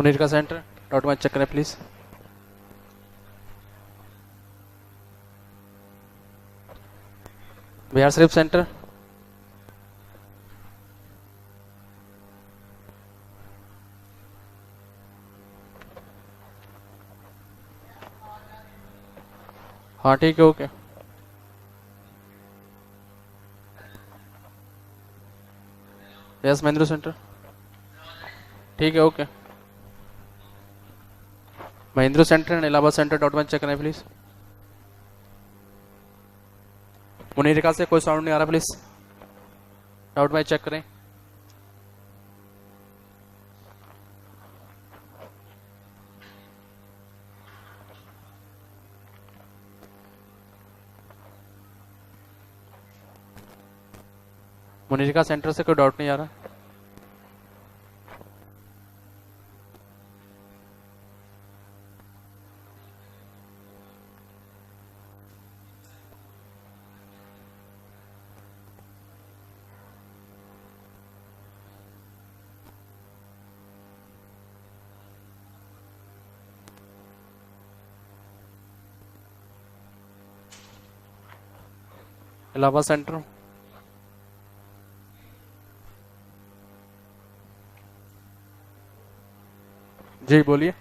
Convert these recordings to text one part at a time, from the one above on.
मुनीर का centre dot match check करें please. Bihar Sharif centre. हाँ ठीक है, ओके। Yes Mahendra centre. ठीक है, okay. Mahendra centre and Allahabad centre dot match check करें प्लीज। मुनीर का से कोई साउंड नहीं आ रहा, प्लीज डॉट मैच चेक करें। मुनीर का सेंटर से कोई डॉट नहीं आ रहा। इलाहाबाद सेंटर। जी बोलिए।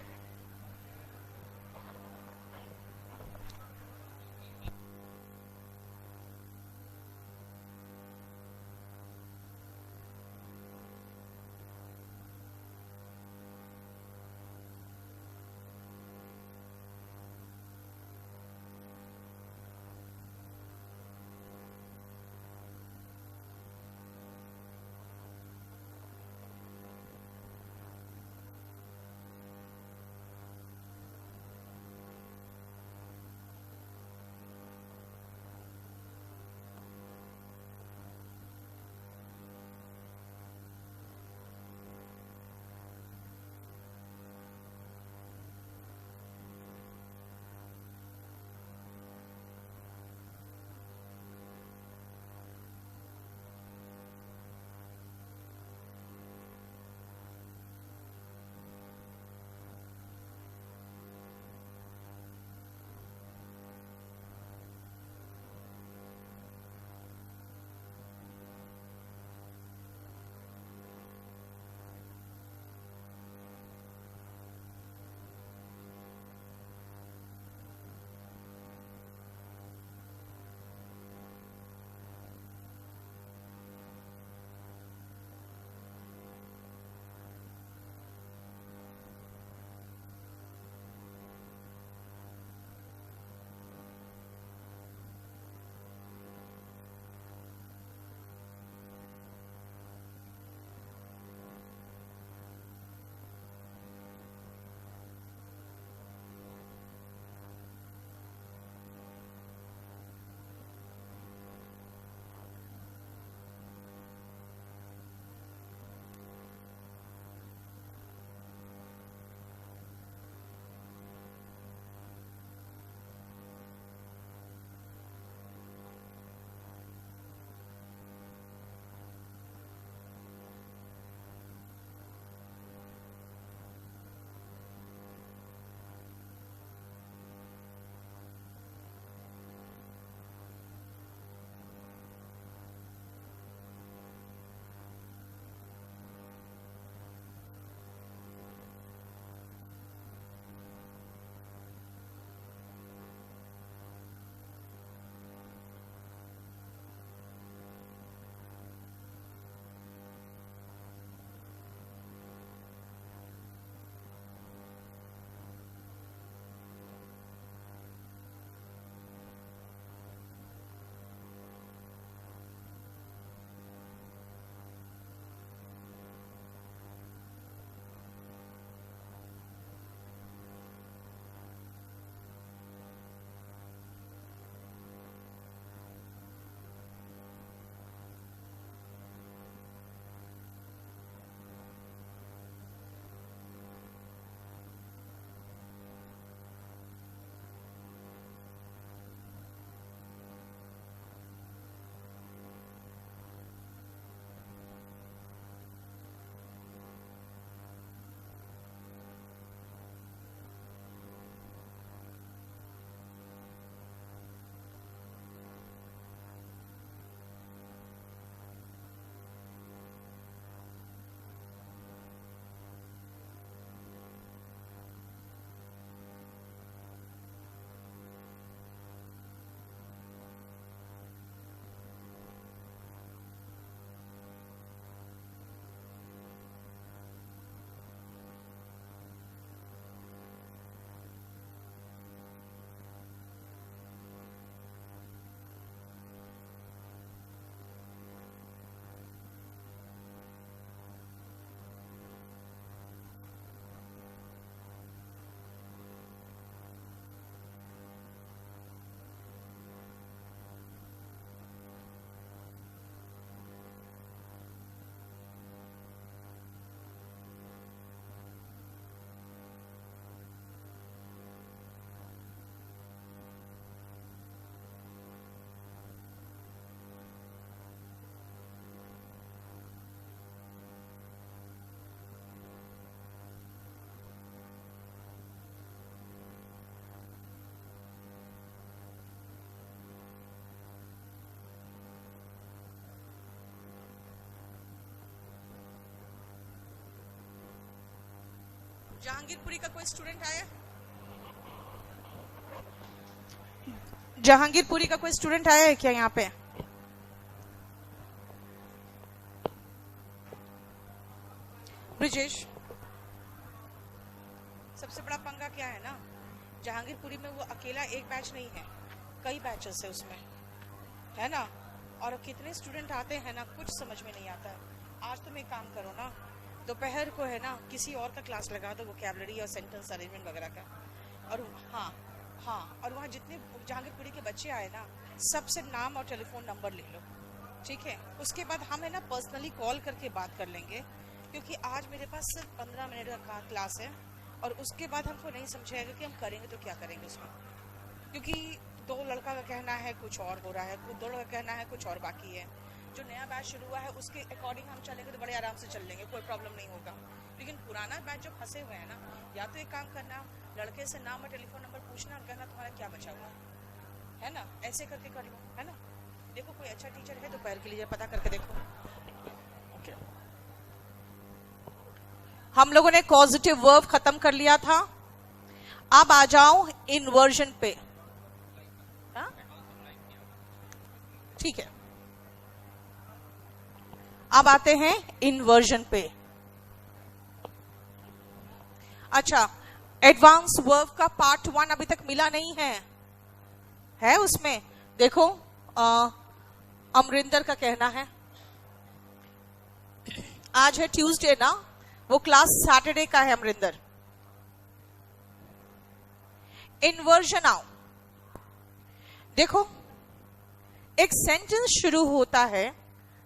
जहांगीरपुरी का कोई स्टूडेंट आया? जहांगीरपुरी का कोई स्टूडेंट आया है क्या यहाँ पे? ब्रिजेश, सबसे बड़ा पंगा क्या है ना, जहांगीरपुरी में वो अकेला एक बैच नहीं है, कई बैचेस है उसमें, है ना। और कितने स्टूडेंट आते हैं ना, कुछ समझ में नहीं आता है। आज तुम एक काम करो ना, दोपहर को है ना किसी और का क्लास लगा दो, वोकैबुलरी और सेंटेंस अरेंजमेंट वगैरह का। और हाँ, और वहाँ जितने जहांगीरपुरी के बच्चे आए ना, सबसे नाम और टेलीफोन नंबर ले लो, ठीक है। उसके बाद हम है ना पर्सनली कॉल करके बात कर लेंगे, क्योंकि आज मेरे पास सिर्फ 15 मिनट का क्लास है, और उसके बाद हमको नहीं समझाएगा कि हम करेंगे तो क्या करेंगे उसमें, क्योंकि दो लड़का का कहना है कुछ और हो रहा है, दो लड़का का कहना है कुछ और बाकी है। जो नया बैच शुरू हुआ है उसके अकॉर्डिंग हम चलेंगे तो बड़े आराम से चल लेंगे, कोई प्रॉब्लम नहीं होगा। लेकिन पुराना बैच जो फंसे हुए हैं ना, या तो एक काम करना, लड़के से नाम और टेलीफोन नंबर पूछना और कहना तुम्हारा क्या बचा हुआ है ना, ऐसे करके कर लो, है ना। देखो कोई अच्छा टीचर है दोपहर के लिए, पता करके देखो। हम लोगों ने कॉजेटिव वर्ब खत्म कर लिया था, अब आ जाओ इन्वर्जन पे। ठीक है, अब आते हैं इन्वर्जन पे। अच्छा, एडवांस वर्ब का पार्ट 1 अभी तक मिला नहीं है उसमें। देखो अमरिंदर का कहना है, आज है ट्यूसडे ना, वो क्लास सैटरडे का है अमरिंदर। इन्वर्जन आओ, देखो एक सेंटेंस शुरू होता है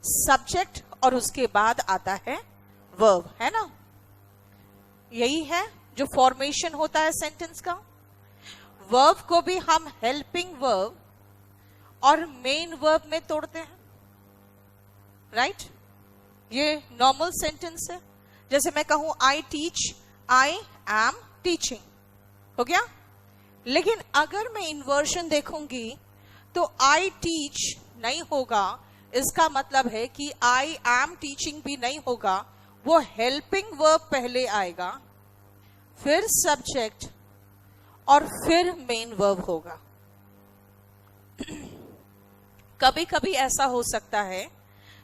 सब्जेक्ट और उसके बाद आता है वर्ब, है ना। यही है जो फॉर्मेशन होता है सेंटेंस का। वर्ब को भी हम हेल्पिंग वर्ब और मेन वर्ब में तोड़ते हैं, राइट। ये नॉर्मल सेंटेंस है, जैसे मैं कहूं I teach, I am teaching, हो गया। लेकिन अगर मैं इन्वर्जन देखूंगी तो आई टीच नहीं होगा, इसका मतलब है कि आई एम टीचिंग भी नहीं होगा, वो हेल्पिंग वर्ब पहले आएगा, फिर सब्जेक्ट और फिर मेन वर्ब होगा। कभी कभी ऐसा हो सकता है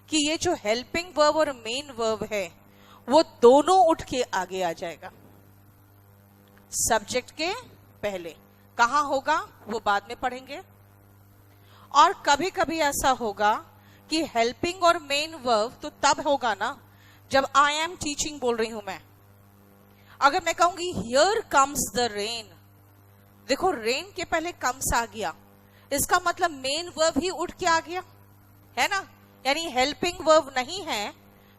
कि ये जो हेल्पिंग वर्ब और मेन वर्ब है वो दोनों उठ के आगे आ जाएगा, सब्जेक्ट के पहले। कहां होगा वो बाद में पढ़ेंगे। और कभी कभी ऐसा होगा कि हेल्पिंग और मेन वर्ब तो तब होगा ना जब आई एम टीचिंग बोल रही हूं मैं। अगर मैं कहूंगी हियर कम्स द रेन, देखो रेन के पहले कम्स आ गया, इसका मतलब मेन वर्ब ही उठ के आ गया, है ना। यानी हेल्पिंग वर्ब नहीं है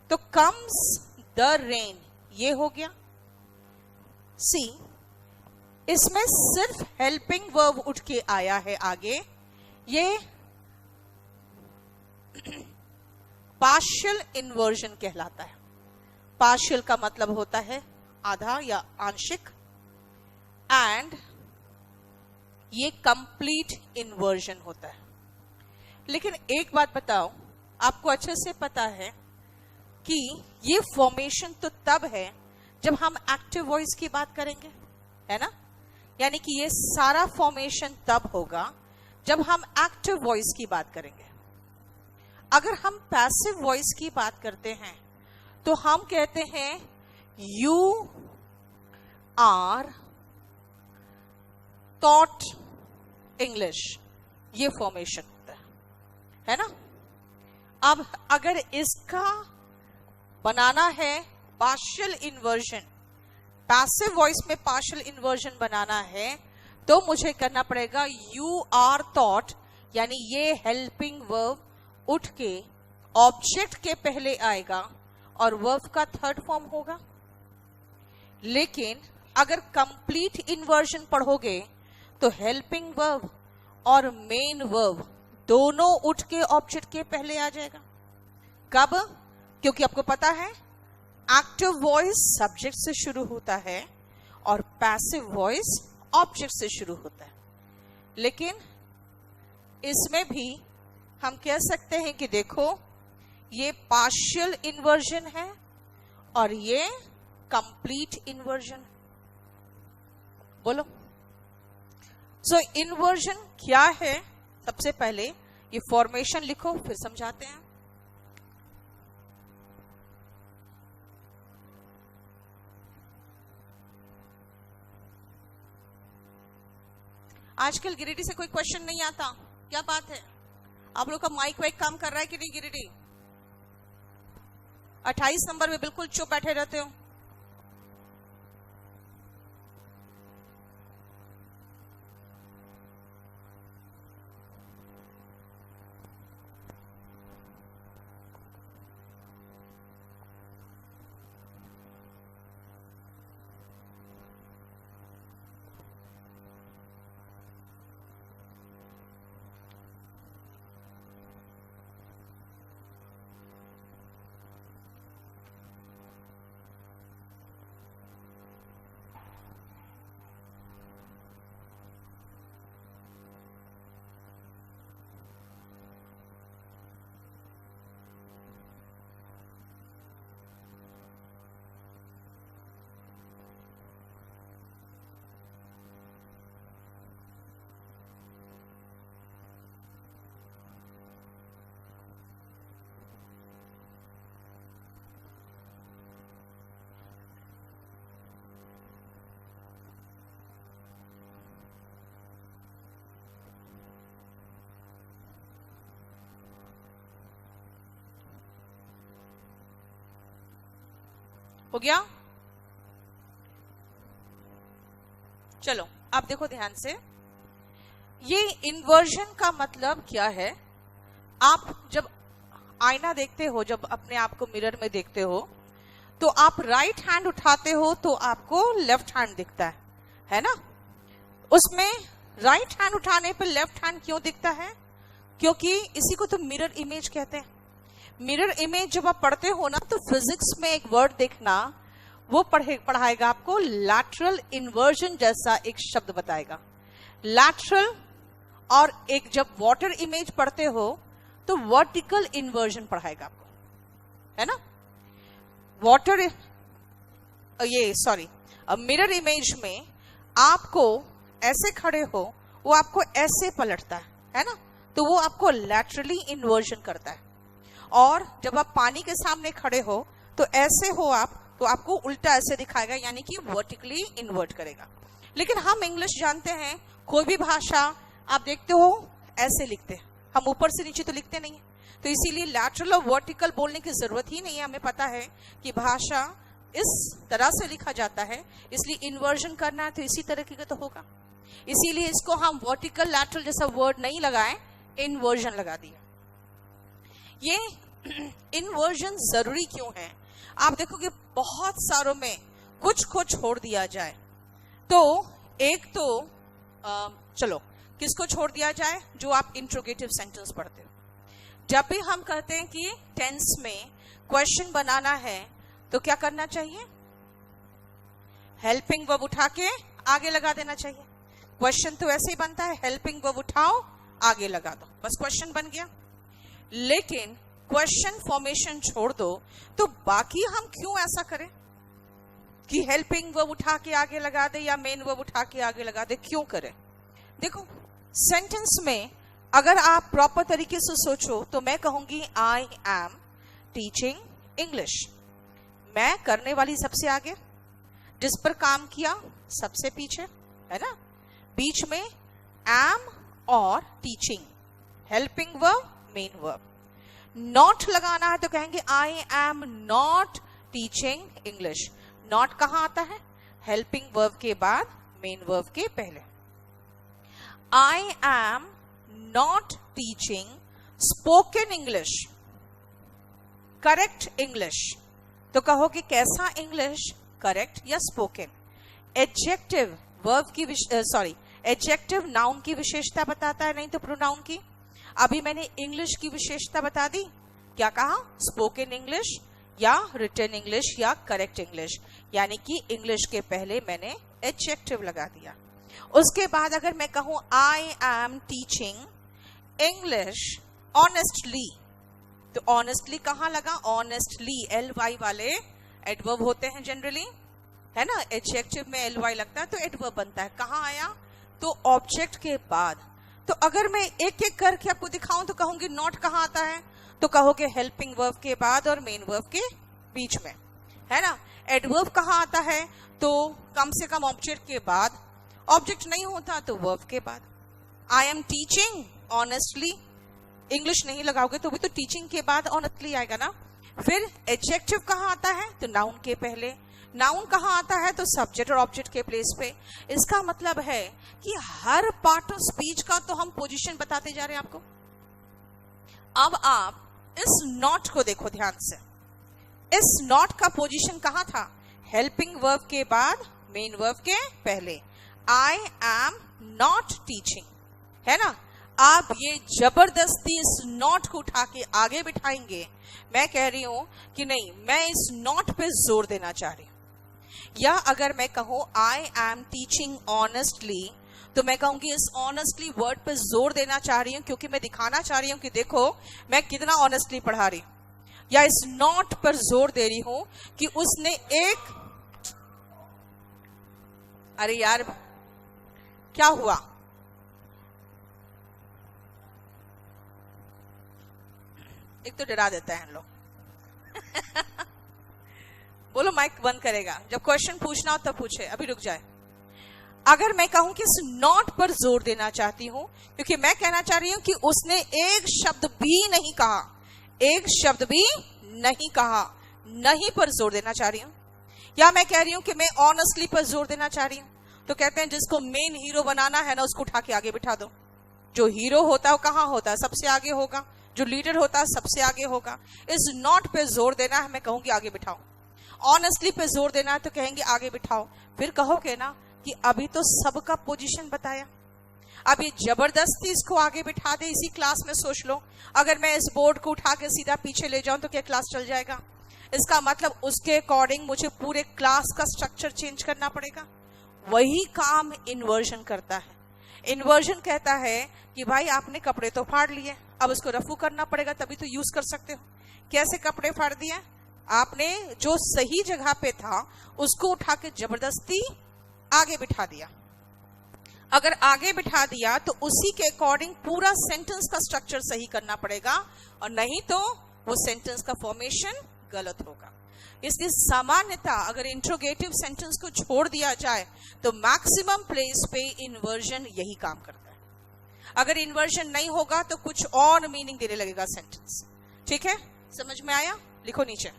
तो कम्स द रेन ये हो गया। सी, इसमें सिर्फ हेल्पिंग वर्ब उठ के आया है आगे, ये पार्शियल इन्वर्जन कहलाता है। पार्शियल का मतलब होता है आधा या आंशिक, एंड ये कंप्लीट इन्वर्जन होता है। लेकिन एक बात बताओ, आपको अच्छे से पता है कि ये फॉर्मेशन तो तब है जब हम एक्टिव वॉइस की बात करेंगे, है ना। यानी कि ये सारा फॉर्मेशन तब होगा जब हम एक्टिव वॉइस की बात करेंगे। अगर हम पैसिव वॉइस की बात करते हैं तो हम कहते हैं यू आर टॉट इंग्लिश, ये फॉर्मेशन होता है ना। अब अगर इसका बनाना है पार्शियल इन्वर्जन, पैसिव वॉइस में पार्शियल इन्वर्जन बनाना है, तो मुझे करना पड़ेगा यू आर थॉट, यानी ये हेल्पिंग वर्ब उठ के ऑब्जेक्ट के पहले आएगा और वर्ब का थर्ड फॉर्म होगा। लेकिन अगर कंप्लीट इन्वर्जन पढ़ोगे तो हेल्पिंग वर्ब और मेन वर्ब दोनों उठ के ऑब्जेक्ट के पहले आ जाएगा। कब? क्योंकि आपको पता है एक्टिव वॉइस सब्जेक्ट से शुरू होता है और पैसिव वॉइस ऑब्जेक्ट से शुरू होता है। लेकिन इसमें भी हम कह सकते हैं कि देखो ये पार्शियल इन्वर्जन है और ये कंप्लीट इन्वर्जन, बोलो। सो इन्वर्जन क्या है? सबसे पहले ये फॉर्मेशन लिखो, फिर समझाते हैं। आजकल गिरिडीह से कोई क्वेश्चन नहीं आता, क्या बात है? आप लोग का माइक वाइक काम कर रहा है कि नहीं गिरिडीह? 28 नंबर में बिल्कुल चुप बैठे रहते हो। हो गया? चलो आप देखो ध्यान से, ये इन्वर्जन का मतलब क्या है? आप जब आईना देखते हो, जब अपने आप को मिरर में देखते हो, तो आप राइट हैंड उठाते हो तो आपको लेफ्ट हैंड दिखता है ना? उसमें राइट हैंड उठाने पर लेफ्ट हैंड क्यों दिखता है? क्योंकि इसी को तो मिरर इमेज कहते हैं। मिरर इमेज जब आप पढ़ते हो ना, तो फिजिक्स में एक वर्ड देखना, वो पढ़ाएगा आपको लैटरल इन्वर्जन जैसा एक शब्द बताएगा। लैटरल, और एक जब वाटर इमेज पढ़ते हो तो वर्टिकल इन्वर्जन पढ़ाएगा आपको, है ना? वाटर, ये सॉरी, मिरर इमेज में आपको ऐसे खड़े हो, वो आपको ऐसे पलटता है ना? तो वो आपको लैटरली इन्वर्जन करता है। और जब आप पानी के सामने खड़े हो तो ऐसे हो आप, तो आपको उल्टा ऐसे दिखाएगा, यानी कि वर्टिकली इन्वर्ट करेगा। लेकिन हम इंग्लिश जानते हैं, कोई भी भाषा आप देखते हो ऐसे लिखते हैं, हम ऊपर से नीचे तो लिखते नहीं है। तो इसीलिए लैटरल और वर्टिकल बोलने की जरूरत ही नहीं है। हमें पता है कि भाषा इस तरह से लिखा जाता है, इसलिए इन्वर्जन करना है तो इसी तरीके का तो होगा। इसीलिए इसको हम वर्टिकल लैटरल जैसा वर्ड नहीं लगाए, इन्वर्जन लगा दिया। ये इन्वर्जन जरूरी क्यों है? आप देखोगे बहुत सारों में कुछ को छोड़ दिया जाए, तो एक तो चलो किसको छोड़ दिया जाए? जो आप इंट्रोगेटिव सेंटेंस पढ़ते हो। जब भी हम कहते हैं कि टेंस में क्वेश्चन बनाना है, तो क्या करना चाहिए? हेल्पिंग वर्ब उठा के आगे लगा देना चाहिए। क्वेश्चन तो ऐसे ही बनता है, हेल्पिंग वर्ब उठाओ आगे लगा दो, बस क्वेश्चन बन गया। लेकिन क्वेश्चन फॉर्मेशन छोड़ दो, तो बाकी हम क्यों ऐसा करें कि हेल्पिंग वर्ब उठा के आगे लगा दे या मेन वर्ब उठा के आगे लगा दे? क्यों करें? देखो, सेंटेंस में अगर आप प्रॉपर तरीके से सोचो तो मैं कहूंगी आई एम टीचिंग इंग्लिश। मैं करने वाली सबसे आगे, जिस पर काम किया सबसे पीछे, है ना? बीच में एम और teaching, helping verb, main verb. Not लगाना है तो कहेंगे I am not teaching English. Not कहां आता है? हेल्पिंग वर्ब के बाद, मेन वर्ब के पहले। I am not teaching spoken English, correct English. तो कहोगे कैसा इंग्लिश? करेक्ट या स्पोकन। एडजेक्टिव वर्ब की एडजेक्टिव नाउन की विशेषता बताता है, नहीं तो प्रोनाउन की। अभी मैंने इंग्लिश की विशेषता बता दी, क्या कहा? स्पोकन इंग्लिश या रिटन इंग्लिश या करेक्ट इंग्लिश, यानी कि इंग्लिश के पहले मैंने एडजेक्टिव लगा दिया। उसके बाद अगर मैं कहूं I am teaching English honestly, तो ऑनेस्टली कहां लगा? ऑनेस्टली, LY वाले एडवर्ब होते हैं जनरली, है ना, एडजेक्टिव में ly लगता है तो एडवर्ब बनता है। कहाँ आया? तो ऑब्जेक्ट के बाद। तो अगर मैं एक एक करके आपको दिखाऊं तो कहूंगी नॉट कहाँ आता है, तो कहोगे हेल्पिंग वर्ब के बाद और मेन वर्ब के बीच में, है ना। एडवर्ब कहाँ आता है, तो कम से कम ऑब्जेक्ट के बाद, ऑब्जेक्ट नहीं होता तो वर्ब के बाद। I am teaching honestly, English नहीं लगाओगे तो भी तो टीचिंग के बाद ऑनेस्टली आएगा ना। फिर एडजेक्टिव कहाँ आता है, तो नाउन के पहले। नाउन कहाँ आता है, तो सब्जेक्ट और ऑब्जेक्ट के प्लेस पे। इसका मतलब है कि हर पार्ट ऑफ स्पीच का तो हम पोजीशन बताते जा रहे हैं आपको। अब आप इस नॉट को देखो ध्यान से। इस नॉट का पोजीशन कहाँ था, हेल्पिंग वर्ब के बाद, मेन वर्ब के पहले। आई एम नॉट टीचिंग, है ना। आप ये जबरदस्ती इस नॉट को उठा के आगे बिठाएंगे। मैं कह रही हूं कि नहीं, मैं इस नॉट पे जोर देना चाह रही हूं। या अगर मैं कहूं आई एम टीचिंग ऑनेस्टली, तो मैं कहूंगी इस ऑनेस्टली वर्ड पे जोर देना चाह रही हूं, क्योंकि मैं दिखाना चाह रही हूं कि देखो मैं कितना ऑनेस्टली पढ़ा रही हूं। या इस नॉट पर जोर दे रही हूं कि उसने एक, अरे यार क्या हुआ, एक तो डरा देता है हम लोग। बोलो माइक बंद करेगा, जब क्वेश्चन पूछना हो तब पूछे, अभी रुक जाए। अगर मैं कहूं कि इस नॉट पर जोर देना चाहती हूं, क्योंकि मैं कहना चाह रही हूं कि उसने एक शब्द भी नहीं कहा, एक शब्द भी नहीं कहा, नहीं पर जोर देना चाह रही हूं। या मैं कह रही हूं कि मैं ऑनेस्टली पर जोर देना चाह रही हूं, तो कहते हैं जिसको मेन हीरो बनाना है ना, उसको उठा के आगे बिठा दो। जो हीरो होता है वो कहाँ होता है, सबसे आगे होगा। जो लीडर होता है सबसे आगे होगा। इस नॉट पे जोर देना है, मैं कहूंगी आगे बिठाओ। ऑनेस्टली पे जोर देना है तो कहेंगे आगे बिठाओ। फिर कहोगे ना कि अभी तो सबका पोजीशन बताया, अब ये जबरदस्ती इसको आगे बिठा दे इसी क्लास में। सोच लो अगर मैं इस बोर्ड को उठा के सीधा पीछे ले जाऊं तो क्या क्लास चल जाएगा? इसका मतलब उसके अकॉर्डिंग मुझे पूरे क्लास का स्ट्रक्चर चेंज करना पड़ेगा। वही काम इन्वर्जन करता है। इन्वर्जन कहता है कि भाई आपने कपड़े तो फाड़ लिए, अब उसको रफू करना पड़ेगा तभी तो यूज कर सकते हो। कैसे कपड़े फाड़ दिए? आपने जो सही जगह पे था उसको उठा के जबरदस्ती आगे बिठा दिया। अगर आगे बिठा दिया तो उसी के अकॉर्डिंग पूरा सेंटेंस का स्ट्रक्चर सही करना पड़ेगा, और नहीं तो वो सेंटेंस का फॉर्मेशन गलत होगा। इसलिए सामान्यतः अगर इंट्रोगेटिव सेंटेंस को छोड़ दिया जाए तो मैक्सिमम प्लेस पे इन्वर्जन यही काम करता है। अगर इन्वर्जन नहीं होगा तो कुछ और मीनिंग देने लगेगा सेंटेंस। ठीक है, समझ में आया? लिखो नीचे।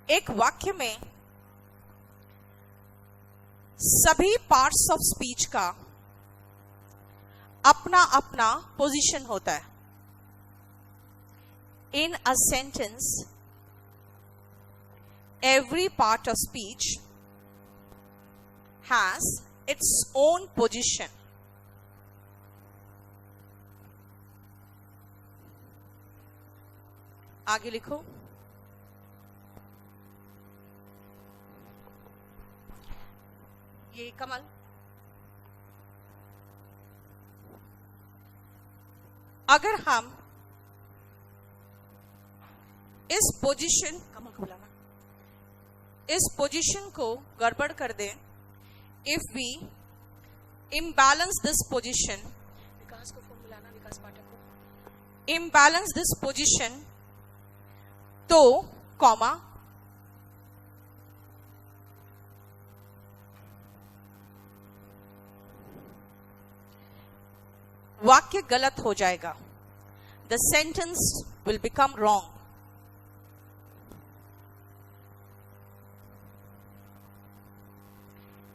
एक वाक्य में सभी पार्ट्स ऑफ स्पीच का अपना अपना पोजीशन होता है। In a sentence, every part of speech has its own position. आगे लिखो। ये कमल, अगर हम इस पोजीशन, कमल को बुलाना, इस पोजीशन को गड़बड़ कर दें, if we imbalance this position, Vikas को फोन बुलाना, विकास पाठक को, इम्बैलेंस दिस पोजीशन, तो कॉमा, वाक्य गलत हो जाएगा। The sentence will become wrong.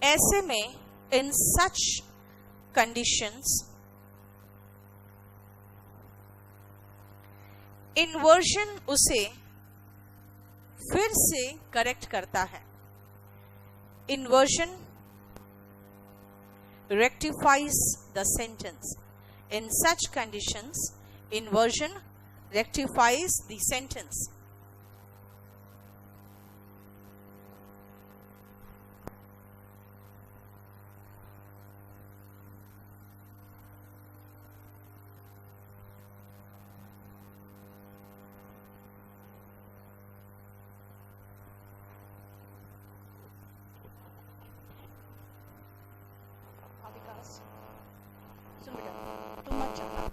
ऐसे में इन सच कंडीशंस इन्वर्जन उसे फिर से करेक्ट करता है। Inversion rectifies the sentence. In such conditions, inversion rectifies the sentence. बस सुन बेटा, तुम मत जाना।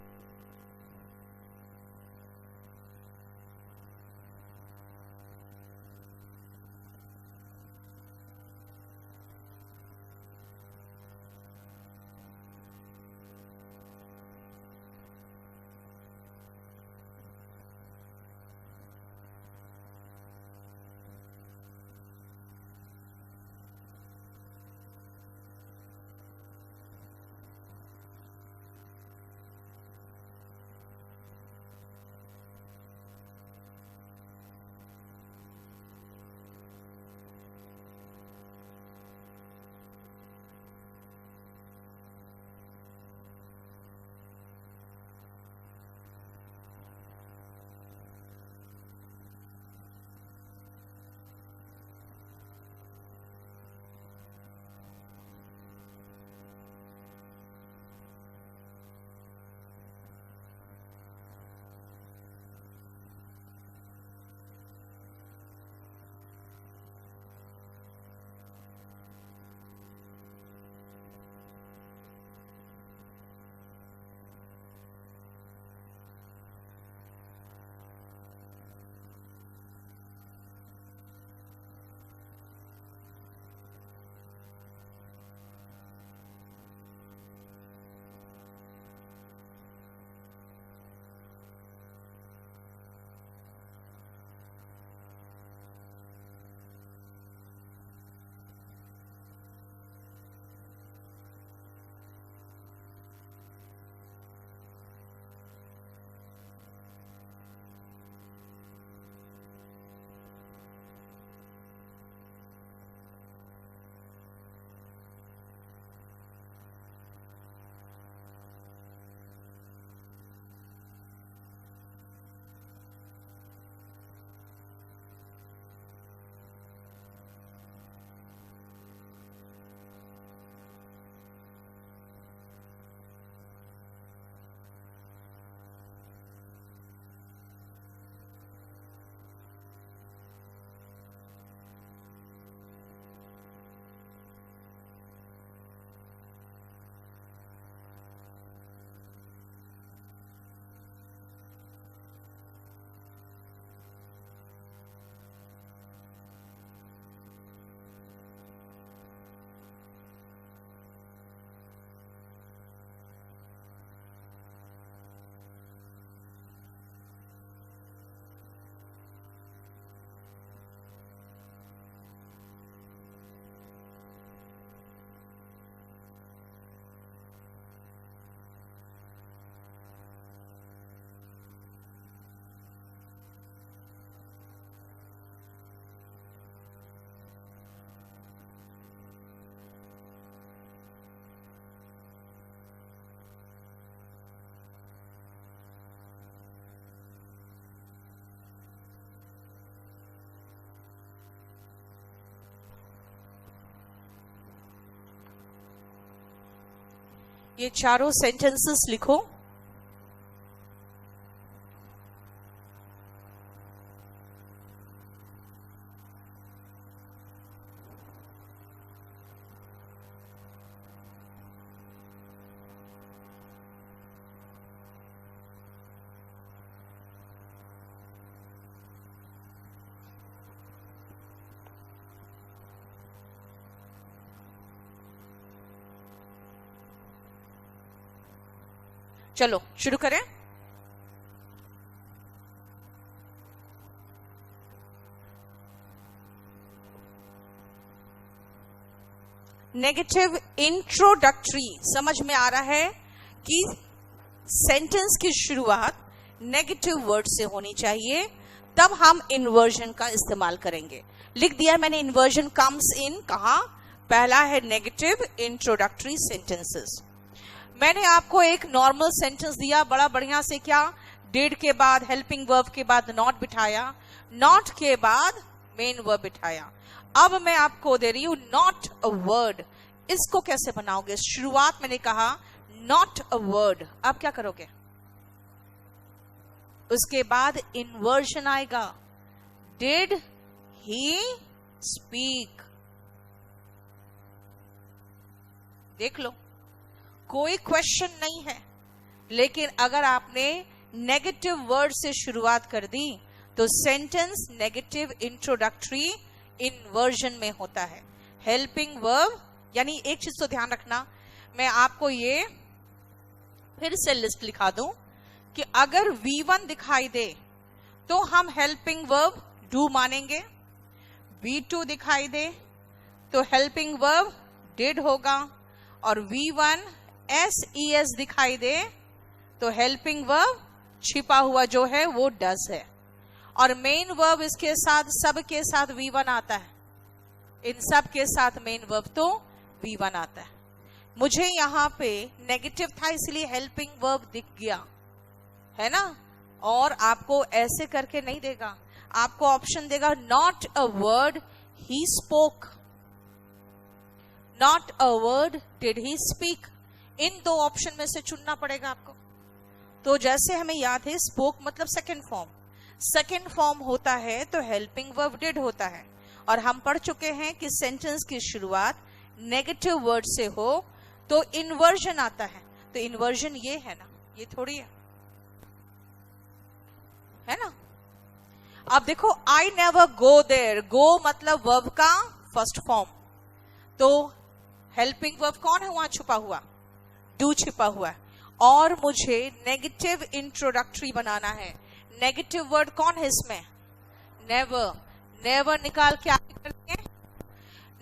ये चारों सेंटेंसेस लिखो। चलो शुरू करें। नेगेटिव इंट्रोडक्टरी, समझ में आ रहा है कि सेंटेंस की शुरुआत नेगेटिव वर्ड से होनी चाहिए, तब हम इन्वर्जन का इस्तेमाल करेंगे। लिख दिया मैंने, इन्वर्जन कम्स इन कहा, पहला है नेगेटिव इंट्रोडक्टरी सेंटेंसेस। मैंने आपको एक नॉर्मल सेंटेंस दिया बड़ा बढ़िया से, क्या डिड के बाद हेल्पिंग वर्ब के बाद नॉट बिठाया, नॉट के बाद मेन वर्ब बिठाया। अब मैं आपको दे रही हूं नॉट अ वर्ड, इसको कैसे बनाओगे। शुरुआत मैंने कहा नॉट अ वर्ड, अब क्या करोगे, उसके बाद इन्वर्जन आएगा, डिड ही स्पीक। देख लो, कोई क्वेश्चन नहीं है, लेकिन अगर आपने नेगेटिव वर्ड से शुरुआत कर दी तो सेंटेंस नेगेटिव इंट्रोडक्टरी इन्वर्जन में होता है। हेल्पिंग वर्ब, यानी एक चीज तो ध्यान रखना, मैं आपको ये फिर से लिस्ट लिखा दूं कि अगर V1 दिखाई दे तो हम हेल्पिंग वर्ब डू मानेंगे, V2 दिखाई दे तो हेल्पिंग वर्ब डिड होगा, और V1 SES दिखाई दे तो हेल्पिंग वर्ब छिपा हुआ जो है वो डज है, और मेन वर्ब इसके साथ सब के साथ V1 आता है, इन सब के साथ मेन वर्ब तो V1 आता है। मुझे यहाँ पे नेगेटिव था इसलिए हेल्पिंग वर्ब दिख गया है ना, और आपको ऐसे करके नहीं देगा, आपको ऑप्शन देगा not a word he spoke, not a word did he speak. इन दो ऑप्शन में से चुनना पड़ेगा आपको। तो जैसे हमें याद है स्पोक मतलब सेकंड फॉर्म, सेकंड फॉर्म होता है तो हेल्पिंग वर्ब डिड होता है, और हम पढ़ चुके हैं कि सेंटेंस की शुरुआत नेगेटिव वर्ड से हो तो इन्वर्जन आता है। तो इन्वर्जन ये है ना, ये थोड़ी है ना। अब देखो आई नेवर गो देयर, गो मतलब वर्ब का फर्स्ट फॉर्म, तो हेल्पिंग वर्ब कौन है वहां छुपा हुआ, डू छिपा हुआ है, और मुझे नेगेटिव इंट्रोडक्टरी बनाना है। नेगेटिव वर्ड कौन है इसमें, नेवर, नेवर निकाल के आगे करेंगे,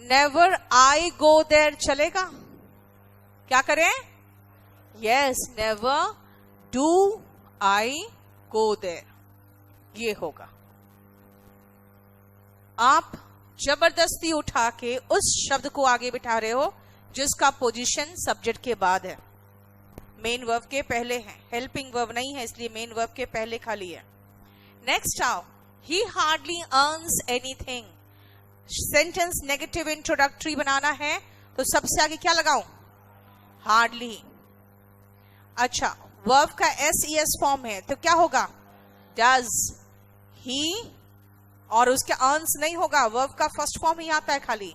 नेवर आई गो देयर चलेगा, क्या करें, yes never do I go there, ये होगा। आप जबरदस्ती उठा के उस शब्द को आगे बिठा रहे हो जिसका पोजीशन सब्जेक्ट के बाद है, मेन वर्ब के पहले है, हेल्पिंग वर्ब नहीं है इसलिए मेन वर्ब के पहले खाली है। नेक्स्ट आओ, he hardly earns anything, sentence negative introductory बनाना है तो सबसे आगे क्या लगाऊं, हार्डली। अच्छा, वर्ब का SES फॉर्म है तो क्या होगा, डज, ही, और उसके अर्न्स नहीं होगा, वर्ब का फर्स्ट फॉर्म ही आता है खाली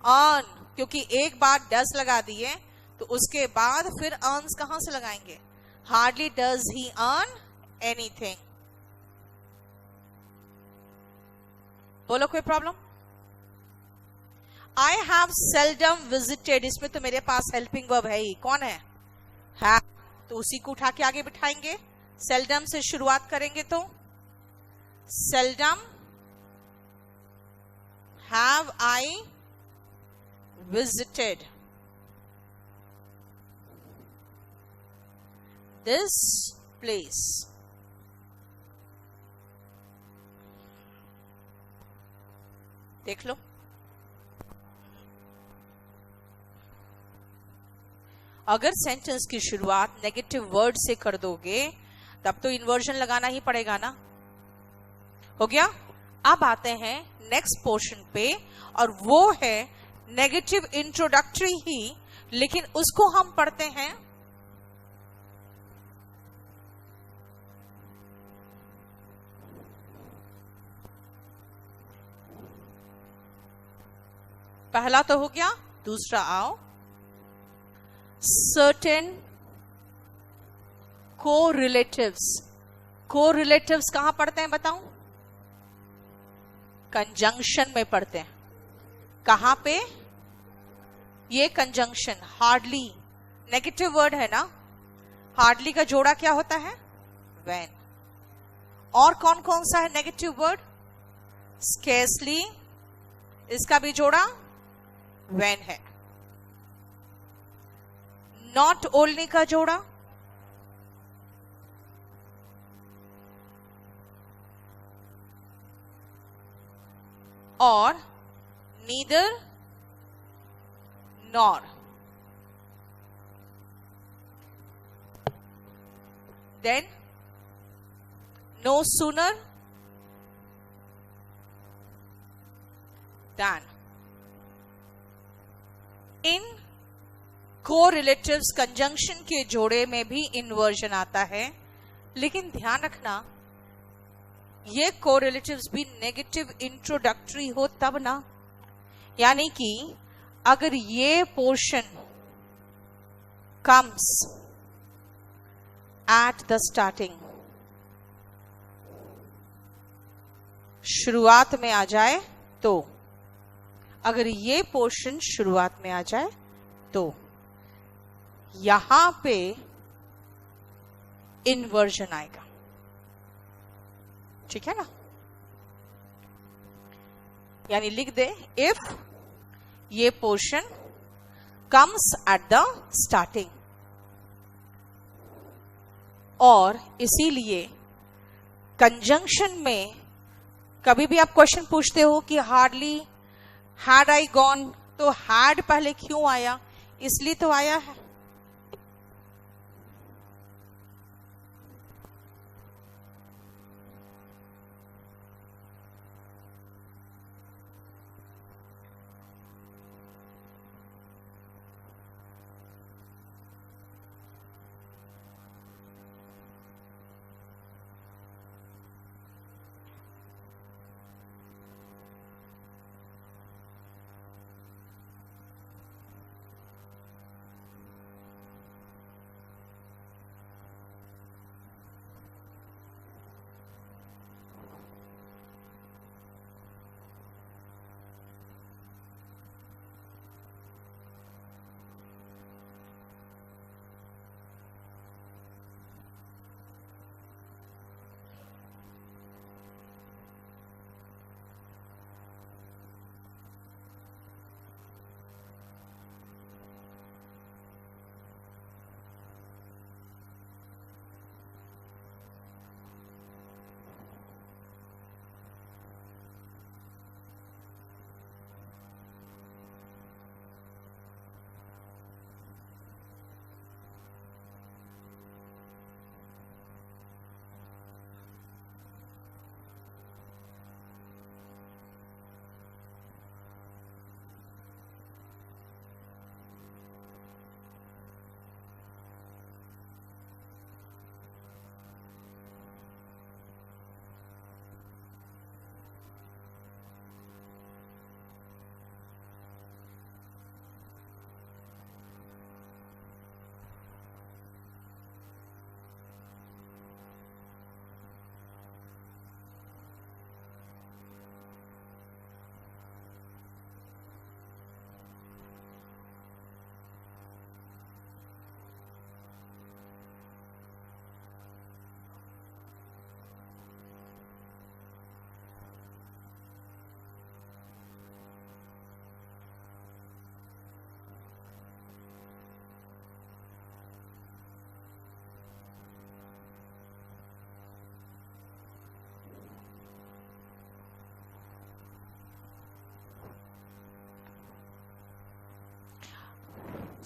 अर्न, क्योंकि एक बार डज लगा दिए तो उसके बाद फिर अर्न्स कहां से लगाएंगे, hardly does he earn anything. बोलो कोई problem. I have seldom visited, इसमें तो मेरे पास हेल्पिंग वर्ब है ही, कौन है, तो उसी को उठा के आगे बिठाएंगे, सेल्डम से शुरुआत करेंगे तो seldom have I visited this place. देख लो, अगर सेंटेंस की शुरुआत नेगेटिव वर्ड से कर दोगे तब तो इन्वर्जन लगाना ही पड़ेगा ना। हो गया। अब आते हैं नेक्स्ट पोर्शन पे, और वो है नेगेटिव इंट्रोडक्टरी ही, लेकिन उसको हम पढ़ते हैं पहला तो हो गया, दूसरा आओ सर्टेन कोरिलेटिव्स। कोरिलेटिव्स कहां पढ़ते हैं बताऊं, कंजंक्शन में पढ़ते हैं। कहां पे, ये कंजंक्शन, हार्डली नेगेटिव वर्ड है ना, हार्डली का जोड़ा क्या होता है, व्हेन। और कौन कौन सा है नेगेटिव वर्ड, स्केर्सली, इसका भी जोड़ा व्हेन है। नॉट ओनली का जोड़ा और neither nor. Then no sooner than। इन कोरिलेटिव्स कंजंक्शन के जोड़े में भी इन्वर्जन आता है, लेकिन ध्यान रखना ये कोरिलेटिव्स भी नेगेटिव इंट्रोडक्टरी हो तब ना, यानी कि अगर ये portion comes at the starting, शुरुआत में आ जाए तो, अगर ये पोर्शन शुरुआत में आ जाए तो यहां पे इन्वर्जन आएगा। ठीक है ना? यानी लिख दे, इफ ये portion comes at the starting, और इसीलिए कंजंक्शन में कभी भी आप क्वेश्चन पूछते हो कि हार्डली हैड आई गॉन, तो हैड पहले क्यों आया? इसलिए तो आया है।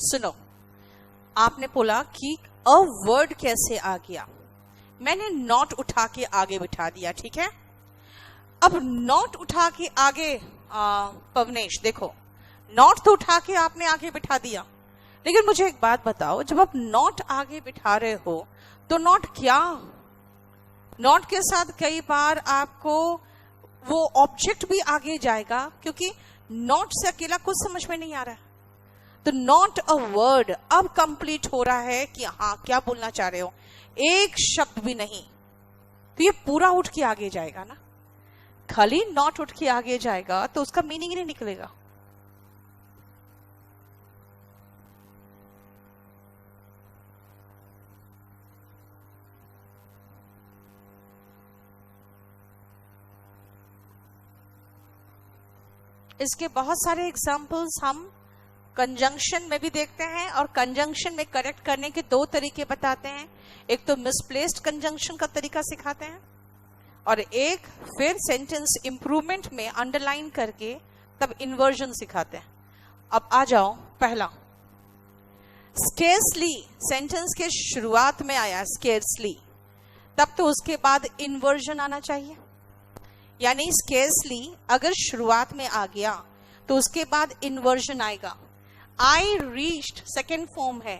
सुनो, आपने बोला कि अ वर्ड कैसे आ गया, मैंने नॉट उठा के आगे बिठा दिया। ठीक है, अब नॉट उठा के आगे पवनेश देखो, नॉट तो उठा के आपने आगे बिठा दिया, लेकिन मुझे एक बात बताओ, जब आप नॉट आगे बिठा रहे हो तो नॉट क्या, नॉट के साथ कई बार आपको वो ऑब्जेक्ट भी आगे जाएगा, क्योंकि नॉट से अकेला कुछ समझ में नहीं आ रहा है। तो नॉट अ वर्ड अब कंप्लीट हो रहा है कि हाँ क्या बोलना चाह रहे हो, एक शब्द भी नहीं, तो ये पूरा उठ के आगे जाएगा ना। खाली नॉट उठ के आगे जाएगा तो उसका मीनिंग नहीं निकलेगा। इसके बहुत सारे एग्जाम्पल्स हम कंजंक्शन में भी देखते हैं, और कंजंक्शन में करेक्ट करने के दो तरीके बताते हैं। एक तो मिसप्लेस्ड कंजंक्शन का तरीका सिखाते हैं, और एक फिर सेंटेंस इंप्रूवमेंट में अंडरलाइन करके तब इन्वर्जन सिखाते हैं। अब आ जाओ, पहला स्केर्सली सेंटेंस के शुरुआत में आया स्केर्सली, तब तो उसके बाद इन्वर्जन आना चाहिए। यानी स्केर्सली अगर शुरुआत में आ गया तो उसके बाद इन्वर्जन आएगा। आई रीच्ड सेकेंड फॉर्म है,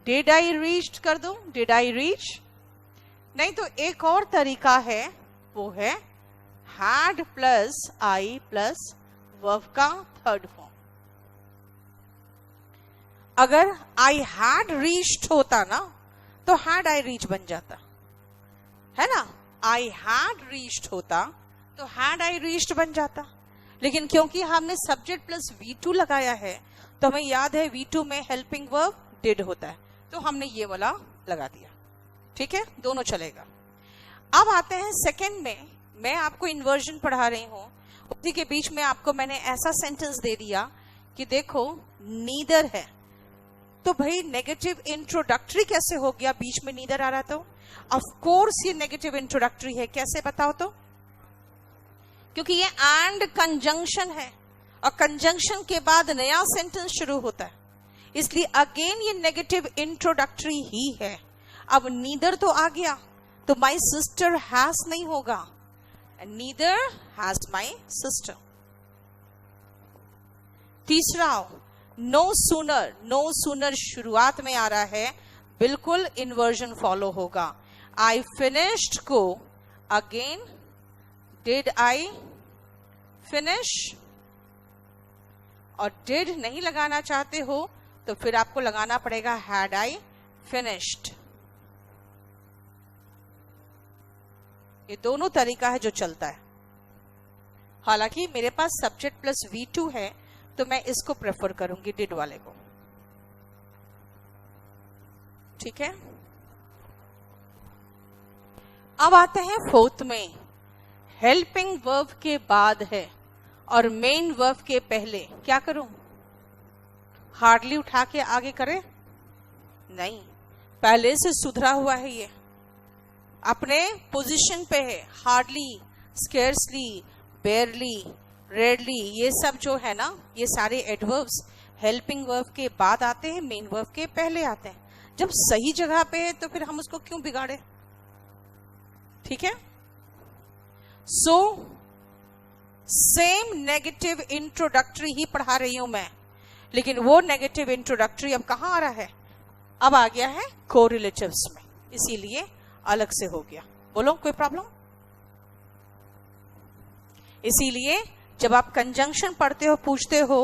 डिड आई रीच्ड कर दो, डिड आई रीच। नहीं तो एक और तरीका है, वो है had plus I plus verb का थर्ड फॉर्म। अगर आई हैड रीच्ड होता ना तो हैड आई रीच बन जाता, है ना। आई हैड रीच्ड होता तो हैड आई रीच्ड बन जाता, लेकिन क्योंकि हमने सब्जेक्ट प्लस V2 लगाया है तो हमें याद है V2 में हेल्पिंग वर्ब डिड होता है, तो हमने ये वाला लगा दिया। ठीक है, दोनों चलेगा। अब आते हैं सेकंड में। मैं आपको इन्वर्जन पढ़ा रही हूं, उसी के बीच में आपको मैंने ऐसा सेंटेंस दे दिया कि देखो नीदर है, तो भाई नेगेटिव इंट्रोडक्टरी कैसे हो गया, बीच में नीदर आ रहा तो ऑफ कोर्स ये नेगेटिव इंट्रोडक्टरी है। कैसे बताओ तो, क्योंकि ये एंड कंजंक्शन है और कंजंक्शन के बाद नया सेंटेंस शुरू होता है, इसलिए अगेन ये नेगेटिव इंट्रोडक्टरी ही है। अब नीदर तो आ गया तो माई सिस्टर हैज नहीं होगा, नीदर हैज माई सिस्टर। तीसरा नो सूनर, नो सूनर शुरुआत में आ रहा है, बिल्कुल इन्वर्जन फॉलो होगा। आई फिनिश्ड को अगेन डिड आई फिनिश, और डिड नहीं लगाना चाहते हो तो फिर आपको लगाना पड़ेगा हैड आई फिनिश्ड। ये दोनों तरीका है जो चलता है। हालांकि मेरे पास सब्जेक्ट प्लस V2 है तो मैं इसको प्रेफर करूंगी, डिड वाले को। ठीक है, अब आते हैं फोर्थ में। हेल्पिंग वर्ब के बाद है और मेन वर्ब के पहले क्या करूं, हार्डली उठा के आगे करें? नहीं, पहले से सुधरा हुआ है, ये अपने पोजीशन पे है। हार्डली, स्केर्सली, बेयरली, रेयरली, ये सब जो है ना, ये सारे एडवर्ब्स हेल्पिंग वर्ब के बाद आते हैं, मेन वर्ब के पहले आते हैं। जब सही जगह पे है तो फिर हम उसको क्यों बिगाड़े? ठीक है, सो सेम नेगेटिव इंट्रोडक्टरी ही पढ़ा रही हूं मैं, लेकिन वो नेगेटिव इंट्रोडक्टरी अब कहां आ रहा है, अब आ गया है कोरिलेटिव्स में, इसीलिए अलग से हो गया। बोलो कोई प्रॉब्लम? इसीलिए जब आप कंजंक्शन पढ़ते हो पूछते हो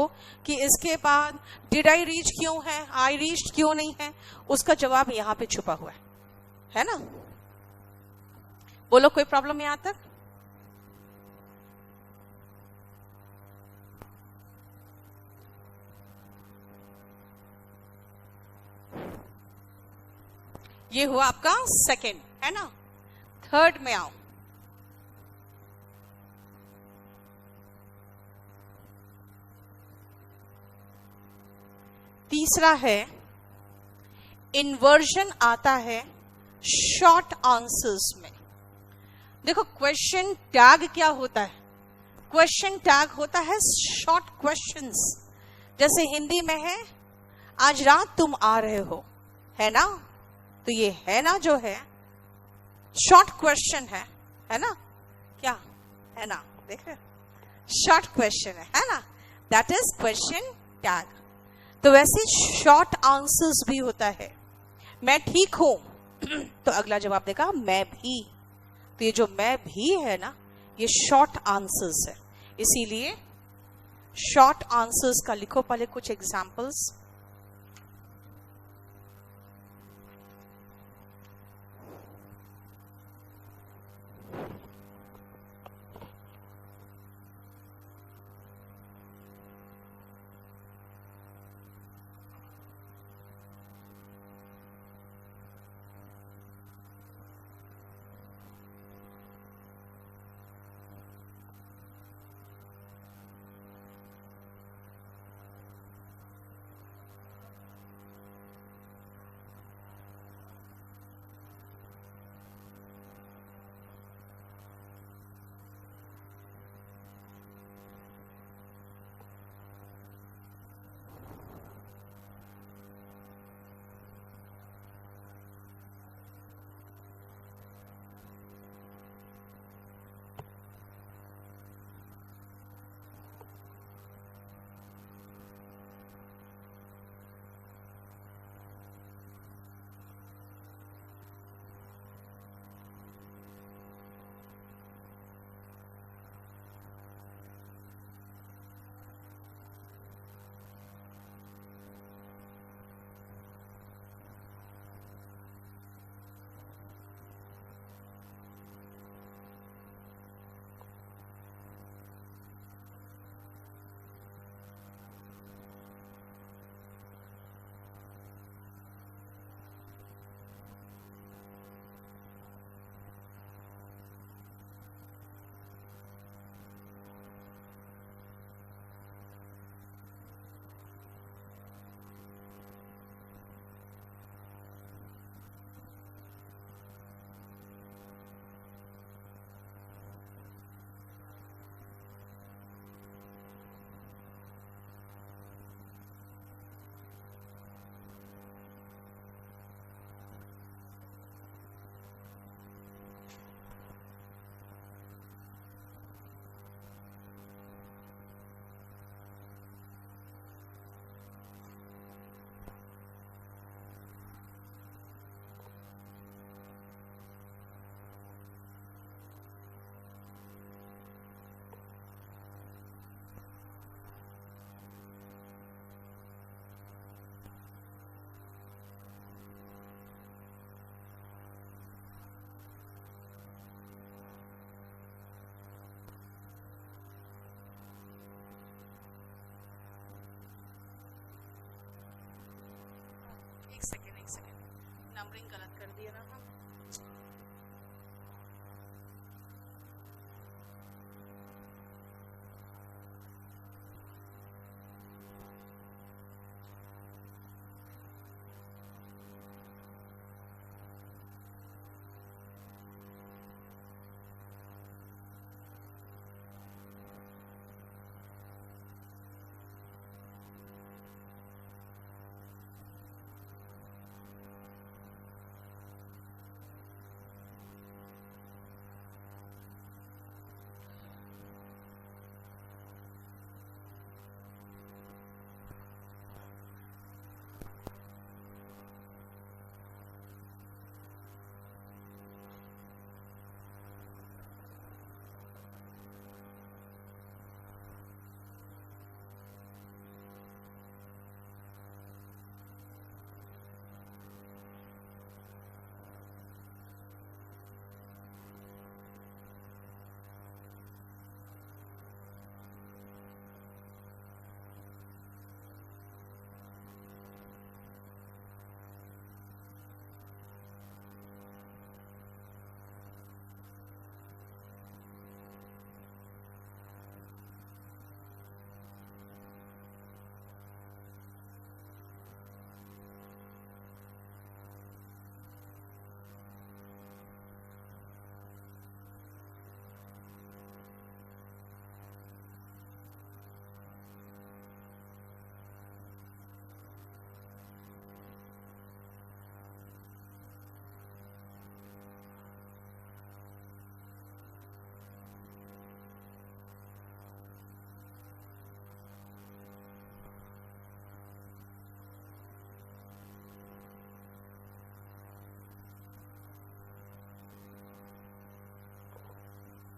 कि इसके बाद डिड आई रीच क्यों है, आई रीच क्यों नहीं है, उसका जवाब यहां पे छुपा हुआ है ना। बोलो कोई प्रॉब्लम यहां तक? ये हुआ आपका सेकंड, है ना। थर्ड में आओ। तीसरा है इन्वर्जन आता है शॉर्ट आंसर्स में। देखो क्वेश्चन टैग क्या होता है, क्वेश्चन टैग होता है शॉर्ट क्वेश्चंस। जैसे हिंदी में है आज रात तुम आ रहे हो, है ना, तो ये है ना जो है शॉर्ट क्वेश्चन है ना, क्या है ना, देख रहे हो, शॉर्ट क्वेश्चन है ना, दैट इज क्वेश्चन टैग। तो वैसे शॉर्ट आंसर्स भी होता है। मैं ठीक हूं तो अगला जवाब देगा मैं भी, तो ये जो मैं भी है ना, ये शॉर्ट आंसर्स है। इसीलिए शॉर्ट आंसर्स का लिखो पहले कुछ एग्जांपल्स। लिए ना हम।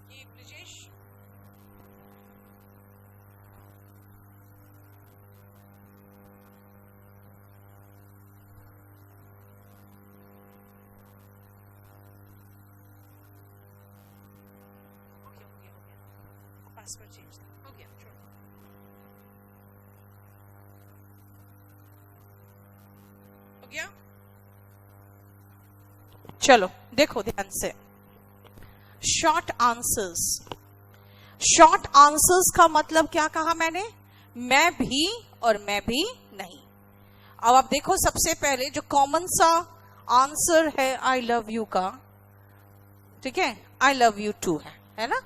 ये ब्रिजेश, पासवर्ड चेंज हो गया, हो गया। चलो देखो ध्यान से, शॉर्ट आंसर्स। शॉर्ट आंसर्स का मतलब क्या कहा मैंने? मैं भी और मैं भी नहीं। अब आप देखो, सबसे पहले जो कॉमन सा आंसर है आई लव यू का, ठीक है, आई लव यू टू है ना।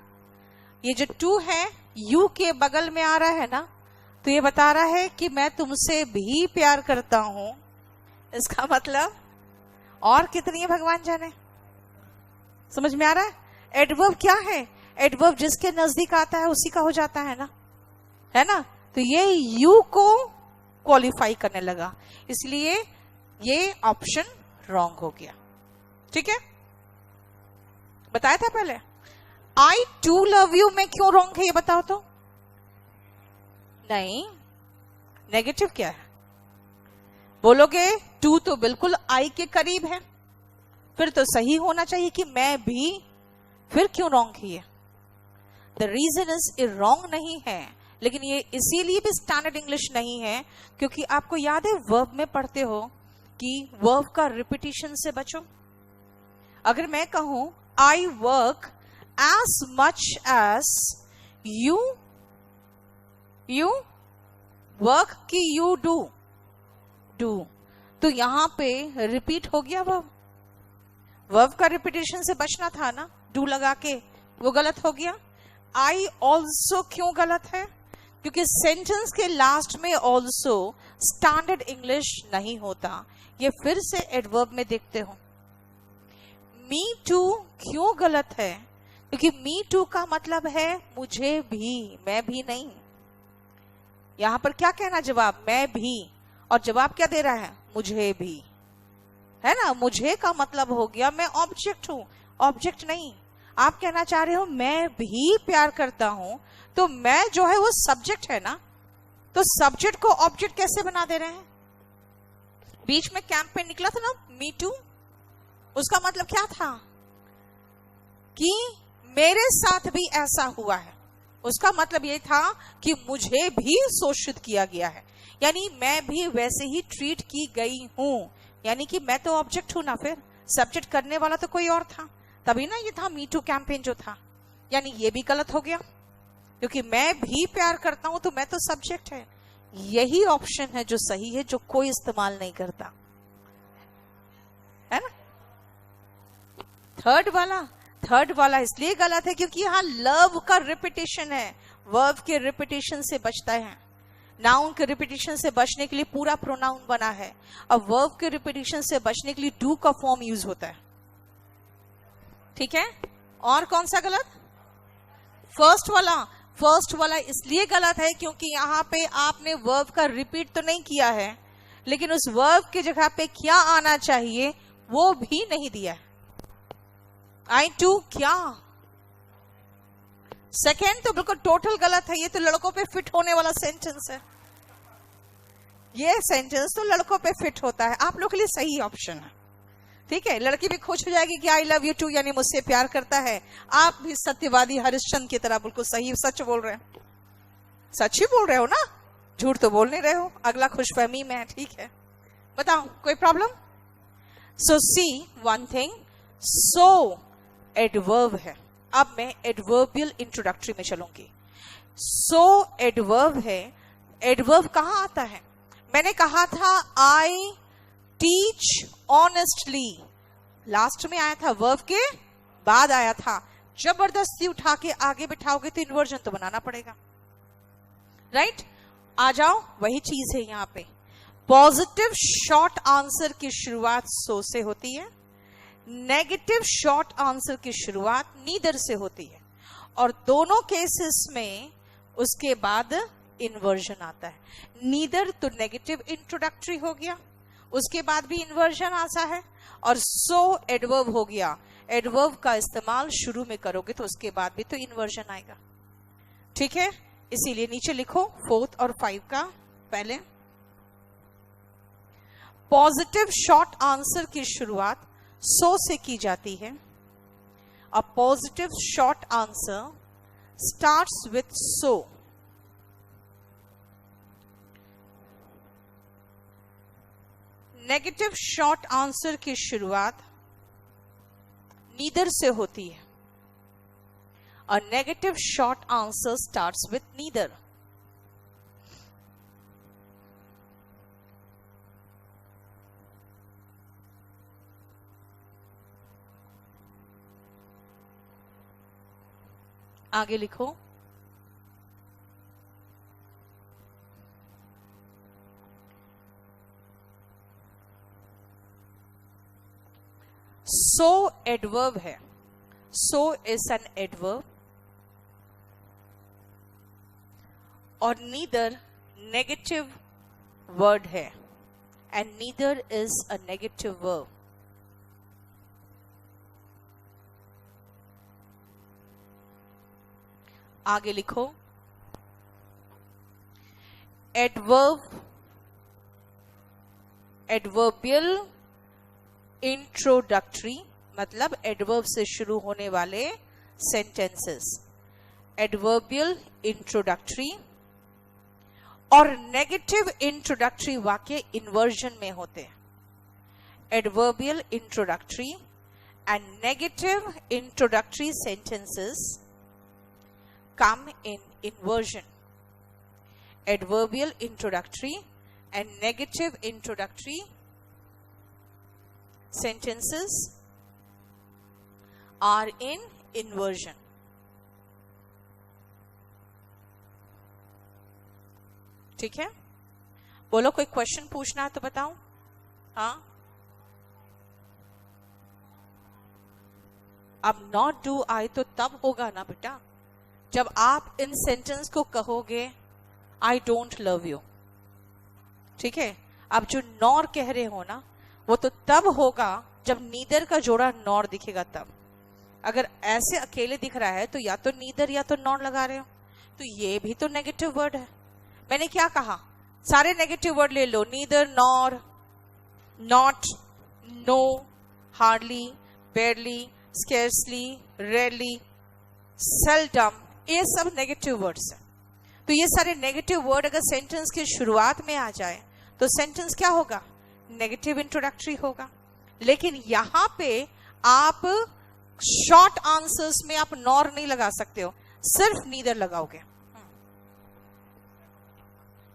ये जो टू है यू के बगल में आ रहा है ना, तो ये बता रहा है कि मैं तुमसे भी प्यार करता हूं। इसका मतलब और कितनी है भगवान जाने। समझ में आ रहा है? एडवर्ब क्या है? एडवर्ब जिसके नजदीक आता है उसी का हो जाता है ना। तो ये यू को क्वालिफाई करने लगा, इसलिए ये ऑप्शन रॉन्ग हो गया। ठीक है, बताया था पहले। आई टू लव यू में क्यों रॉन्ग है ये बताओ तो। नहीं, नेगेटिव क्या है? बोलोगे टू तो बिल्कुल आई के करीब है, फिर तो सही होना चाहिए कि मैं भी, फिर क्यों रॉन्ग है? द रीजन इज ये रॉन्ग नहीं है, लेकिन ये इसीलिए भी स्टैंडर्ड इंग्लिश नहीं है क्योंकि आपको याद है वर्ब में पढ़ते हो कि वर्ब का रिपीटिशन से बचो। अगर मैं कहूं I work as much as you work की यू डू, तो यहां पे रिपीट हो गया वर्ब का रिपीटेशन से बचना था ना, डू लगा के, वो गलत हो गया। आई ऑल्सो क्यों गलत है? क्योंकि सेंटेंस के लास्ट में ऑल्सो स्टैंडर्ड इंग्लिश नहीं होता। ये फिर से एडवर्ब में देखते हो। मी टू क्यों गलत है? क्योंकि मी टू का मतलब है मुझे भी, मैं भी नहीं। यहां पर क्या कहना जवाब? मैं भी, और जवाब क्या दे रहा है? मुझे भी, है ना। मुझे का मतलब हो गया मैं ऑब्जेक्ट हूं, ऑब्जेक्ट नहीं। आप कहना चाह रहे हो मैं भी प्यार करता हूं, तो मैं जो है वो सब्जेक्ट है ना, तो सब्जेक्ट को ऑब्जेक्ट कैसे बना दे रहे हैं? बीच में कैंप पे निकला था ना मी टू, उसका मतलब क्या था कि मेरे साथ भी ऐसा हुआ है। उसका मतलब ये था कि मुझे भी शोषित किया गया है, यानी मैं भी वैसे ही ट्रीट की गई हूं, यानी कि मैं तो ऑब्जेक्ट हूं ना, फिर सब्जेक्ट करने वाला तो कोई और था, तभी ना ये था मी टू कैंपेन जो था। यानी ये भी गलत हो गया, क्योंकि मैं भी प्यार करता हूं तो मैं तो सब्जेक्ट है। यही ऑप्शन है जो सही है, जो कोई इस्तेमाल नहीं करता है ना। थर्ड वाला इसलिए गलत है क्योंकि यहां लव का रिपीटेशन है, वर्ब के रिपीटेशन से बचता है। नाउन के रिपीटेशन से बचने के लिए पूरा प्रोनाउन बना है, अब वर्ब के रिपीटेशन से बचने के लिए डू का फॉर्म यूज होता है। ठीक है, और कौन सा गलत? फर्स्ट वाला इसलिए गलत है क्योंकि यहां पे आपने वर्ब का रिपीट तो नहीं किया है, लेकिन उस वर्ब की जगह पे क्या आना चाहिए वो भी नहीं दिया है। आई टू क्या? सेकेंड तो बिल्कुल टोटल गलत है, ये तो लड़कों पे फिट होने वाला सेंटेंस है। ये सेंटेंस तो लड़कों पे फिट होता है, आप लोग के लिए सही ऑप्शन है। ठीक है, लड़की भी खुश हो जाएगी कि आई लव यू टू, यानी मुझसे प्यार करता है। आप भी सत्यवादी हरिश्चंद्र की तरह बिल्कुल सही सच बोल रहे हैं। सच ही बोल रहे हो ना, झूठ तो बोल नहीं रहे हो। अगला खुशफहमी में है, ठीक है, बताओ कोई प्रॉब्लम? सो सी वन थिंग, सो एडवर्ब है। अब मैं एडवर्बियल इंट्रोडक्टरी में चलूंगी। सो एडवर्ब है। एडवर्ब कहां आता है? मैंने कहा था आई टीच ऑनेस्टली, लास्ट में आया था, वर्ब के बाद आया था। जबरदस्ती उठा के आगे बिठाओगे तो इन्वर्जन तो बनाना पड़ेगा, राइट? आ जाओ, वही चीज है यहां पे। पॉजिटिव शॉर्ट आंसर की शुरुआत सो से होती है, नेगेटिव शॉर्ट आंसर की शुरुआत नीदर से होती है, और दोनों केसेस में उसके बाद इन्वर्जन आता है। नीदर तो नेगेटिव इंट्रोडक्टरी हो गया, उसके बाद भी इन्वर्जन आता है, और सो एडवर्ब हो गया। एडवर्ब का इस्तेमाल शुरू में करोगे तो उसके बाद भी तो इन्वर्जन आएगा। ठीक है, इसीलिए नीचे लिखो 4 और 5 का पहले। पॉजिटिव शॉर्ट आंसर की शुरुआत सो से की जाती है। A positive short answer starts with so. Negative short answer की शुरुआत नीदर से होती है। A negative short answer starts with neither. आगे लिखो, सो एडवर्ब है। सो इज एन एडवर्ब, और नीदर नेगेटिव वर्ड है, and neither is a negative verb. आगे लिखो, एडवर्ब, एडवर्बियल इंट्रोडक्टरी मतलब एडवर्ब से शुरू होने वाले सेंटेंसेस। एडवर्बियल इंट्रोडक्टरी और नेगेटिव इंट्रोडक्टरी वाक्य इन्वर्जन में होते हैं। Adverbial introductory and negative introductory sentences come in inversion. Adverbial introductory and negative introductory sentences are in inversion. ठीक है, बोलो कोई क्वेश्चन पूछना है तो बताओ। हाँ, अब नॉट डू आई तो तब होगा ना बेटा जब आप इन सेंटेंस को कहोगे आई डोंट लव यू। ठीक है, अब जो नॉर कह रहे हो ना वो तो तब होगा जब नीदर का जोड़ा नॉर दिखेगा तब। अगर ऐसे अकेले दिख रहा है तो या तो नीदर या तो नॉर लगा रहे हो, तो ये भी तो नेगेटिव वर्ड है। मैंने क्या कहा, सारे नेगेटिव वर्ड ले लो, neither, nor, not, no, hardly, barely, scarcely, rarely, seldom, ये सब नेगेटिव वर्ड्स हैं। तो ये सारे नेगेटिव वर्ड अगर सेंटेंस की शुरुआत में आ जाए तो सेंटेंस क्या होगा, नेगेटिव इंट्रोडक्टरी होगा। लेकिन यहां पे आप शॉर्ट आंसर्स में आप नॉर नहीं लगा सकते हो, सिर्फ नीदर लगाओगे।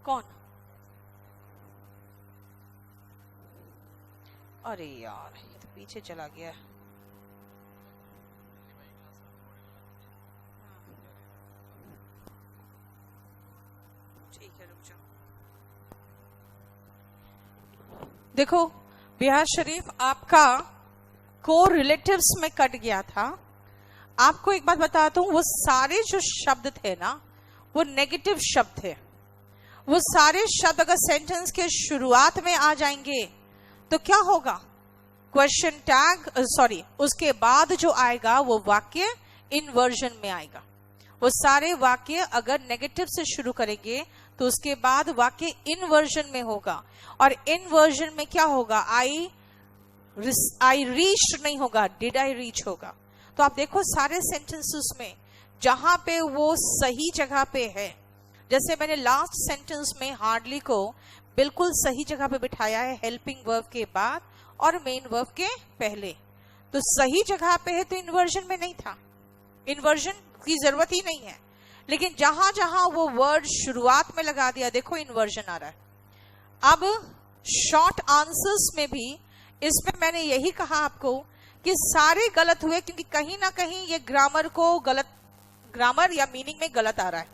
कौन? अरे यार ये तो पीछे चला गया है। ठीक है, रुक जाओ। देखो बिहार शरीफ आपका को रिलेटिव्स में कट गया था। आपको एक बात बताता हूं, वो सारे जो शब्द थे ना वो नेगेटिव शब्द थे। वो सारे शब्द अगर सेंटेंस के शुरुआत में आ जाएंगे तो क्या होगा? क्वेश्चन टैग सॉरी उसके बाद जो आएगा वो वाक्य इन्वर्जन में आएगा। वो सारे वाक्य अगर नेगेटिव से शुरू करेंगे तो उसके बाद वाक्य इन्वर्जन में होगा। और इन्वर्जन में क्या होगा? आई रीच नहीं होगा, डिड आई रीच होगा। तो आप देखो सारे सेंटेंसेस में जहां पे वो सही जगह पे है, जैसे मैंने लास्ट सेंटेंस में हार्डली को बिल्कुल सही जगह पे बिठाया है, हेल्पिंग वर्ब के बाद और मेन वर्ब के पहले, तो सही जगह पे है, तो इन्वर्जन में नहीं था, इन्वर्जन की जरूरत ही नहीं है। लेकिन जहां जहां वो वर्ड शुरुआत में लगा दिया, देखो इन्वर्जन आ रहा है। अब शॉर्ट आंसर्स में भी इसमें मैंने यही कहा आपको कि सारे गलत हुए, क्योंकि कहीं ना कहीं ये ग्रामर या मीनिंग में गलत आ रहा है।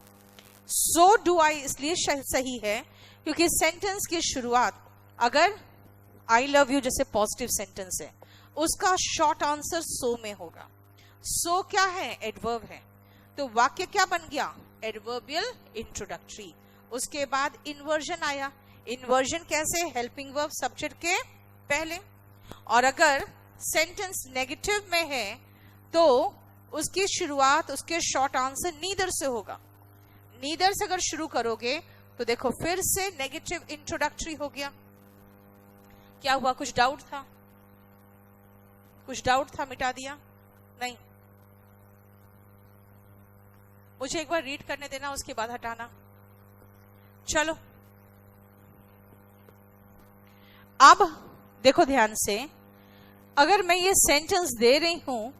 सो डू आई इसलिए सही है क्योंकि सेंटेंस की शुरुआत अगर आई लव यू जैसे पॉजिटिव सेंटेंस है, उसका शॉर्ट आंसर सो में होगा। सो क्या है? एडवर्ब है। तो वाक्य क्या बन गया? Adverbial introductory. उसके बाद इन्वर्जन आया। इन्वर्जन कैसे? हेल्पिंग वर्ब सब्जेक्ट के पहले। और अगर सेंटेंस नेगेटिव में है तो उसकी शुरुआत उसके शॉर्ट आंसर नीदर से होगा। नीदर से अगर शुरू करोगे तो देखो फिर से नेगेटिव इंट्रोडक्टरी हो गया। क्या हुआ? कुछ डाउट था? कुछ डाउट था, मिटा दिया? नहीं, मुझे एक बार रीड करने देना, उसके बाद हटाना। चलो अब देखो ध्यान से, अगर मैं ये सेंटेंस दे रही हूं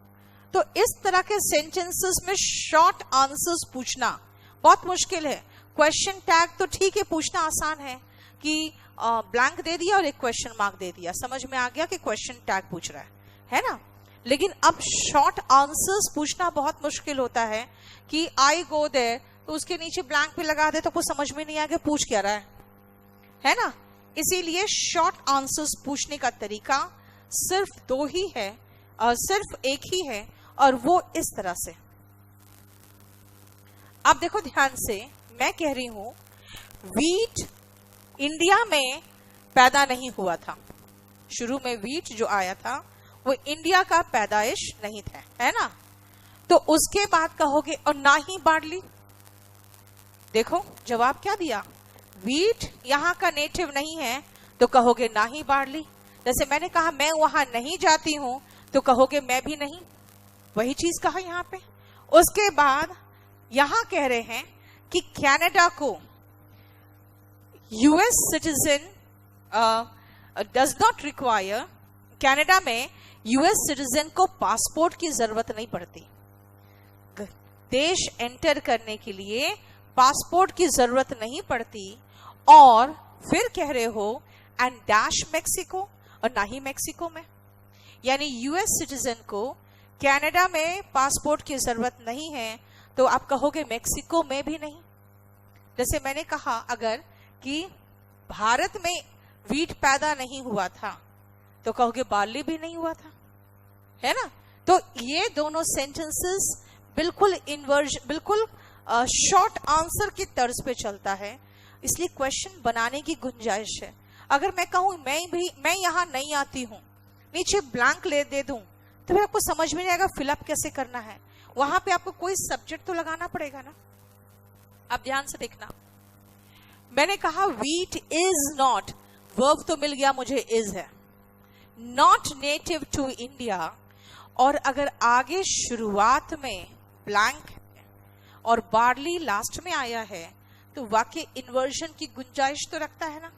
तो इस तरह के सेंटेंसेस में शॉर्ट आंसर्स पूछना बहुत मुश्किल है। क्वेश्चन टैग तो ठीक है, पूछना आसान है कि ब्लैंक दे दिया और एक क्वेश्चन मार्क दे दिया, समझ में आ गया कि क्वेश्चन टैग पूछ रहा है ना। लेकिन अब शॉर्ट आंसर्स पूछना बहुत मुश्किल होता है कि आई गो देयर, तो उसके नीचे ब्लैंक भी लगा दे तो कुछ समझ में नहीं आ गया पूछ क्या रहा है ना। इसीलिए शॉर्ट आंसर्स पूछने का तरीका सिर्फ दो ही है, सिर्फ एक ही है, और वो इस तरह से। अब देखो ध्यान से, मैं कह रही हूं वीट इंडिया में पैदा नहीं हुआ था। शुरू में वीट जो आया था वो इंडिया का पैदाइश नहीं था, है ना। तो उसके बाद कहोगे और ना ही बार्ली। देखो जवाब क्या दिया, वीट यहाँ का नेटिव नहीं है तो कहोगे ना ही बार्ली। जैसे मैंने कहा मैं वहां नहीं जाती हूं तो कहोगे मैं भी नहीं, वही चीज कहा यहाँ पे। उसके बाद यहां कह रहे हैं कि कनाडा को US citizen does not require, Canada में यूएस सिटीजन को पासपोर्ट की जरूरत नहीं पड़ती। देश एंटर करने के लिए पासपोर्ट की जरूरत नहीं पड़ती। और फिर कह रहे हो एंड डैश मेक्सिको, और ना ही मेक्सिको में, यानी यूएस सिटीजन को कनाडा में पासपोर्ट की जरूरत नहीं है तो आप कहोगे मेक्सिको में भी नहीं। जैसे मैंने कहा अगर कि भारत में वीट पैदा नहीं हुआ था तो कहोगे बार्ली भी नहीं हुआ था, है ना। तो ये दोनों सेंटेंसेस बिल्कुल बिल्कुल शॉर्ट आंसर की तर्ज पे चलता है, इसलिए क्वेश्चन बनाने की गुंजाइश है। अगर मैं कहूं मैं यहां नहीं आती हूं, नीचे ब्लैंक दे दूं तो फिर आपको समझ में नहीं आएगा फिलअप कैसे करना है। वहां पे आपको कोई सब्जेक्ट तो लगाना पड़ेगा ना। अब ध्यान से देखना, मैंने कहा वीट इज नॉट, वर्ब तो मिल गया मुझे, इज है, नॉट नेटिव टू इंडिया। और अगर आगे शुरुआत में ब्लैंक है और बार्ली लास्ट में आया है तो वाक्य इन्वर्जन की गुंजाइश तो रखता है ना,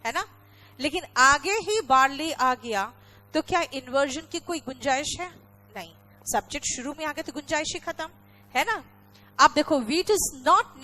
है ना। लेकिन आगे ही बार्ली आ गया तो क्या इन्वर्जन की कोई गुंजाइश है? नहीं। सब्जेक्ट शुरू में आ गए तो गुंजाइश ही खत्म, है ना। आप देखो, वीट इज नॉट